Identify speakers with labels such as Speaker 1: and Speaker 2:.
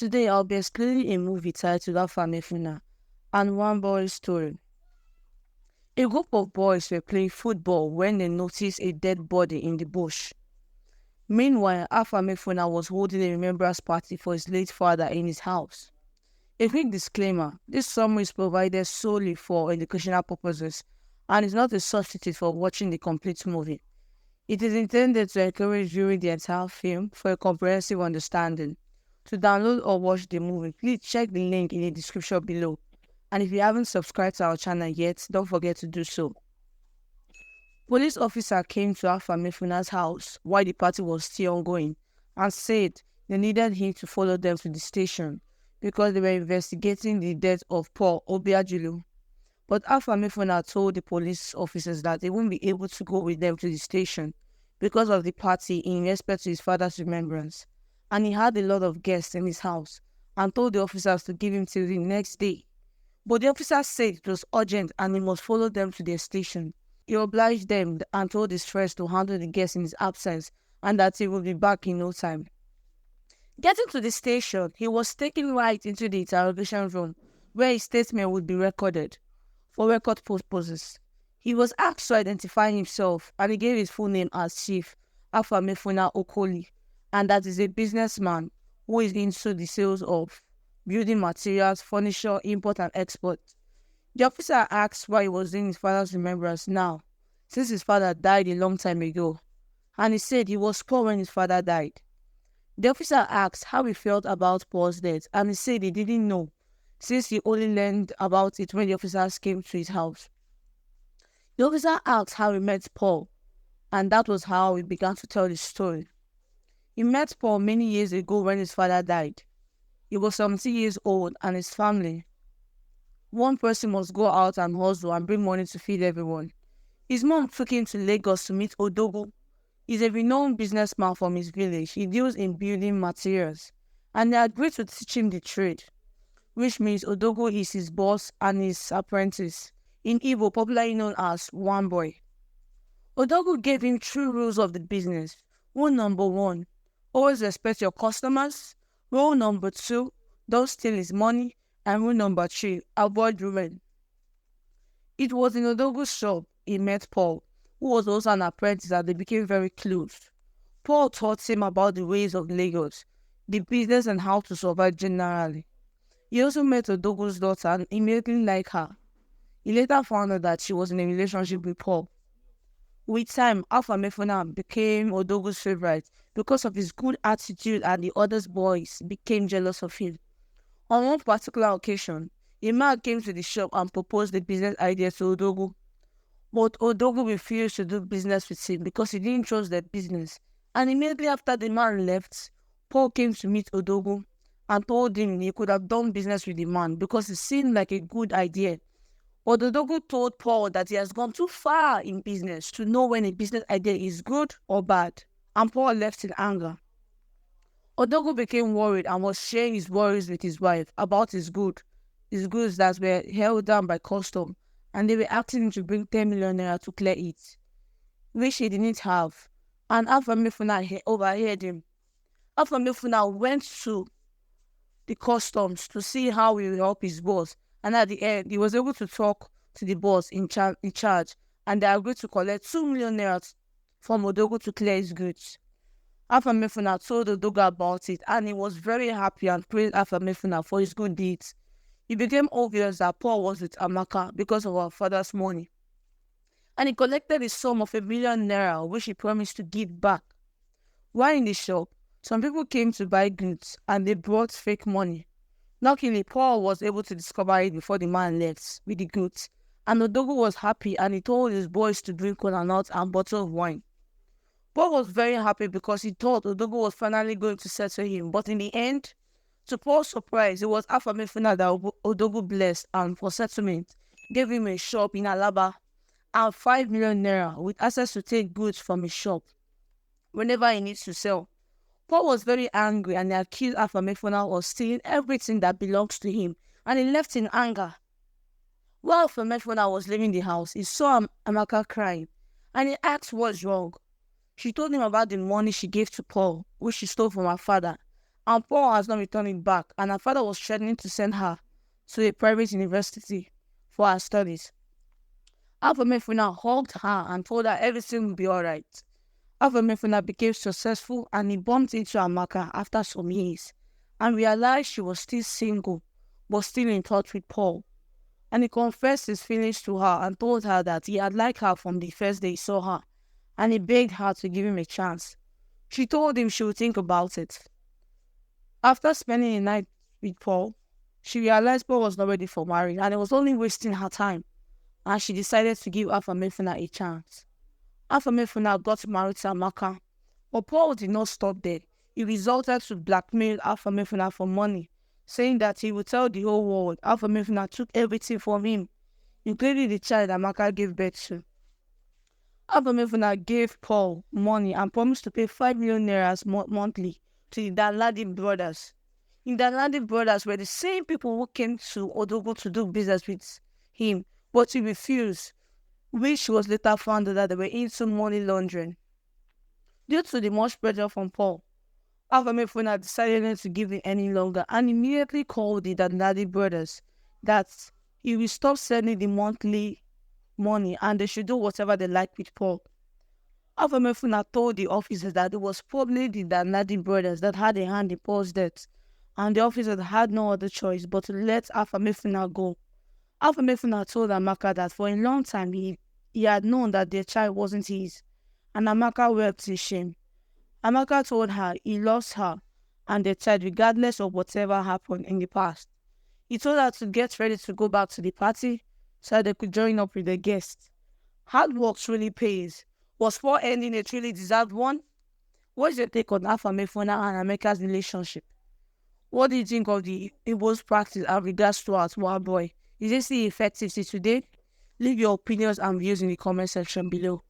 Speaker 1: Today I'll be explaining a movie titled Afamefuna and One Boy's Story. A group of boys were playing football when they noticed a dead body in the bush. Meanwhile, Afamefuna was holding a remembrance party for his late father in his house. A quick disclaimer, this summary is provided solely for educational purposes and is not a substitute for watching the complete movie. It is intended to encourage viewing the entire film for a comprehensive understanding. To download or watch the movie, please check the link in the description below. And if you haven't subscribed to our channel yet, don't forget to do so. Police officer came to Afamefuna's house while the party was still ongoing and said they needed him to follow them to the station because they were investigating the death of Paul Obiajulu. But Afamefuna told the police officers that they wouldn't be able to go with them to the station because of the party in respect to his father's remembrance. And he had a lot of guests in his house and told the officers to give him till the next day. But the officers said it was urgent and he must follow them to their station. He obliged them and told his friends to handle the guests in his absence and that he would be back in no time. Getting to the station, he was taken right into the interrogation room where his statement would be recorded for record purposes. He was asked to identify himself and he gave his full name as Chief Afamefuna Okoli, and that is a businessman who is into the sales of building materials, furniture, import and export. The officer asked why he was doing his father's remembrance now, since his father died a long time ago, and he said he was poor when his father died. The officer asked how he felt about Paul's death, and he said he didn't know, since he only learned about it when the officers came to his house. The officer asked how he met Paul, and that was how he began to tell his story. He met Paul many years ago when his father died. He was 70 years old and his family. One person must go out and hustle and bring money to feed everyone. His mom took him to Lagos to meet Odogo. He's a renowned businessman from his village. He deals in building materials. And they agreed to teach him the trade, which means Odogo is his boss and his apprentice, in Igbo popularly known as One Boy. Odogo gave him 3 rules of the business. Rule number 1, always respect your customers. Rule number 2, don't steal his money. And rule number 3, avoid ruin. It was in Odogo's shop he met Paul, who was also an apprentice, and they became very close. Paul taught him about the ways of Lagos, the business and how to survive generally. He also met Odogo's daughter and immediately liked her. He later found out that she was in a relationship with Paul. With time, Afamefuna became Odogo's favorite because of his good attitude, and the other boys became jealous of him. On one particular occasion, a man came to the shop and proposed the business idea to Odogo. But Odogo refused to do business with him because he didn't trust their business. And immediately after the man left, Paul came to meet Odogo and told him he could have done business with the man because it seemed like a good idea. But Odogo told Paul that he has gone too far in business to know when a business idea is good or bad, and Paul left in anger. Odogo became worried and was sharing his worries with his wife about his goods that were held down by custom, and they were asking him to bring 10 million naira to clear it, which he didn't have, and Afamefuna overheard him. Afamefuna went to the customs to see how he will help his boss, and at the end, he was able to talk to the boss in charge, and they agreed to collect 2 million naira from Odogo to clear his goods. Afamefuna told Odogo about it, and he was very happy and praised Afamefuna for his good deeds. It became obvious that Paul was with Amaka because of her father's money, and he collected a sum of 1 million naira, which he promised to give back. While in the shop, some people came to buy goods, and they brought fake money. Luckily, Paul was able to discover it before the man left with the goods, and Odogo was happy, and he told his boys to drink cola nuts and a bottle of wine. Paul was very happy because he thought Odogo was finally going to settle him, but in the end, to Paul's surprise, it was Afamefuna that Odogo blessed, and for settlement, gave him a shop in Alaba and 5 million naira with access to take goods from his shop whenever he needs to sell. Paul was very angry and he accused Afamefuna of stealing everything that belongs to him, and he left in anger. While Afamefuna was leaving the house, he saw Amaka crying, and he asked what's wrong. She told him about the money she gave to Paul, which she stole from her father, and Paul has not returned it back, and her father was threatening to send her to a private university for her studies. Afamefuna hugged her and told her everything would be alright. Afamefuna became successful and he bumped into Amaka after some years and realized she was still single but still in touch with Paul. And he confessed his feelings to her and told her that he had liked her from the first day he saw her, and he begged her to give him a chance. She told him she would think about it. After spending the night with Paul, she realized Paul was not ready for marriage and it was only wasting her time, and she decided to give Afamefuna a chance. Afamefuna got married to Amaka, but Paul did not stop there. He resorted to blackmail Afamefuna for money, saying that he would tell the whole world Afamefuna took everything from him, including the child Amaka gave birth to. Afamefuna gave Paul money and promised to pay 5 million naira monthly to the Danladi brothers. The Danladi brothers were the same people who came to Odogo to do business with him, but he refused, which was later found out that they were into money laundering. Due to the much pressure from Paul, Afamefuna decided not to give it any longer and immediately called the Danladi brothers that he will stop sending the monthly money and they should do whatever they like with Paul. Afamefuna told the officers that it was probably the Danladi brothers that had a hand in Paul's death, and the officers had no other choice but to let Afamefuna go. Afamefuna told Amaka that for a long time he had known that their child wasn't his, and Amaka wept in shame. Amaka told her he loves her and their child regardless of whatever happened in the past. He told her to get ready to go back to the party so that they could join up with the guests. Hard work truly pays. Was Paul ending a truly deserved one? What's your take on Afamefuna and Amaka's relationship? What do you think of the Igbo's practice as regards to our small boy? Is it still effective till today? Leave your opinions and views in the comment section below.